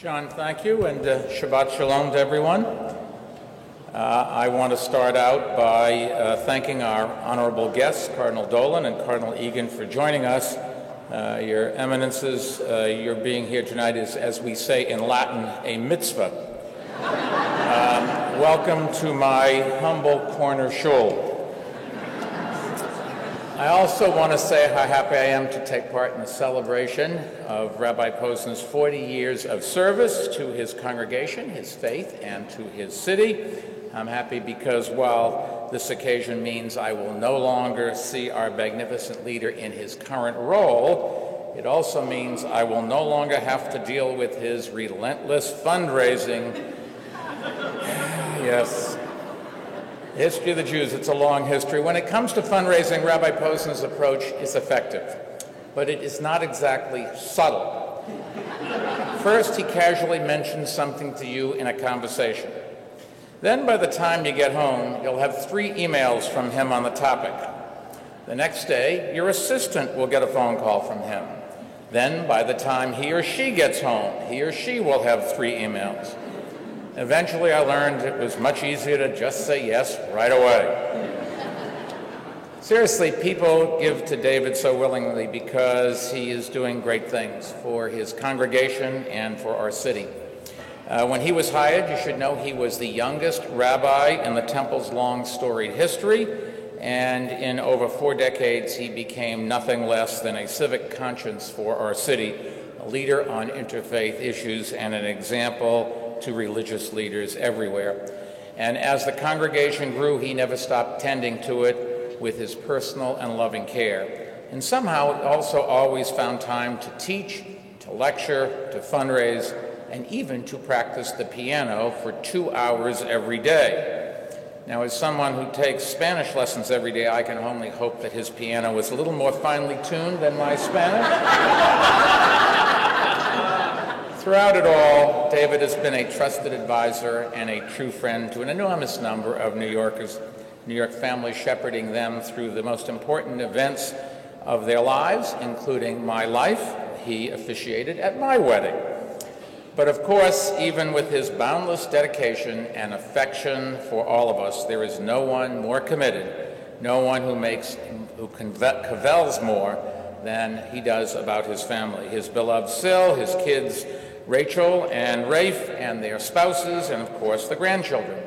John, thank you, and Shabbat Shalom to everyone. I want to start out by thanking our honorable guests, Cardinal Dolan and Cardinal Egan, for joining us. Your Eminences, your being here tonight is, as we say in Latin, a mitzvah. Welcome to my humble corner shul. I also want to say how happy I am to take part in the celebration of Rabbi Posner's 40 years of service to his congregation, his faith, and to his city. I'm happy because while this occasion means I will no longer see our magnificent leader in his current role, it also means I will no longer have to deal with his relentless fundraising. Yes. History of the Jews, it's a long history. When it comes to fundraising, Rabbi Posner's approach is effective, but it is not exactly subtle. First, he casually mentions something to you in a conversation. Then, by the time you get home, you'll have 3 emails from him on the topic. The next day, your assistant will get a phone call from him. Then, by the time he or she gets home, he or she will have 3 emails. Eventually, I learned it was much easier to just say yes right away. Seriously, people give to David so willingly because he is doing great things for his congregation and for our city. When he was hired, you should know he was the youngest rabbi in the temple's long storied history, and in over 4 decades, he became nothing less than a civic conscience for our city, a leader on interfaith issues, and an example to religious leaders everywhere. And as the congregation grew, he never stopped tending to it with his personal and loving care. And somehow also always found time to teach, to lecture, to fundraise, and even to practice the piano for 2 hours every day. Now, as someone who takes Spanish lessons every day, I can only hope that his piano was a little more finely tuned than my Spanish. Throughout it all, David has been a trusted advisor and a true friend to an enormous number of New Yorkers, New York families, shepherding them through the most important events of their lives, including my life. He officiated at my wedding. But of course, even with his boundless dedication and affection for all of us, there is no one more committed, no one who cavils more than he does about his family, his beloved Sil, his kids, Rachel and Rafe, and their spouses, and of course the grandchildren.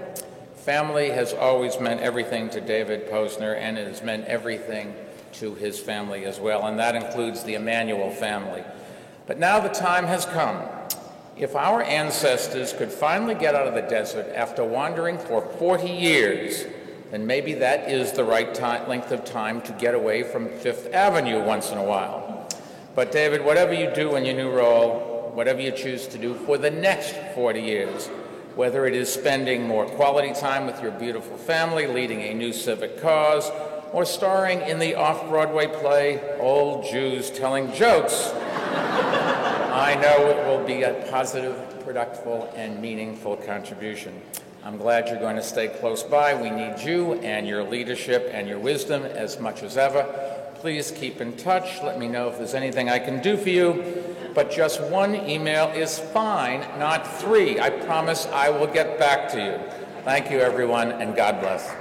Family has always meant everything to David Posner, and it has meant everything to his family as well, and that includes the Emanuel family. But now the time has come. If our ancestors could finally get out of the desert after wandering for 40 years, then maybe that is the right length of time to get away from Fifth Avenue once in a while. But David, whatever you do in your new role, whatever you choose to do for the next 40 years, whether it is spending more quality time with your beautiful family, leading a new civic cause, or starring in the off-Broadway play, Old Jews Telling Jokes, I know it will be a positive, productive, and meaningful contribution. I'm glad you're going to stay close by. We need you and your leadership and your wisdom as much as ever. Please keep in touch. Let me know if there's anything I can do for you. But just 1 email is fine, not 3. I promise I will get back to you. Thank you, everyone, and God bless.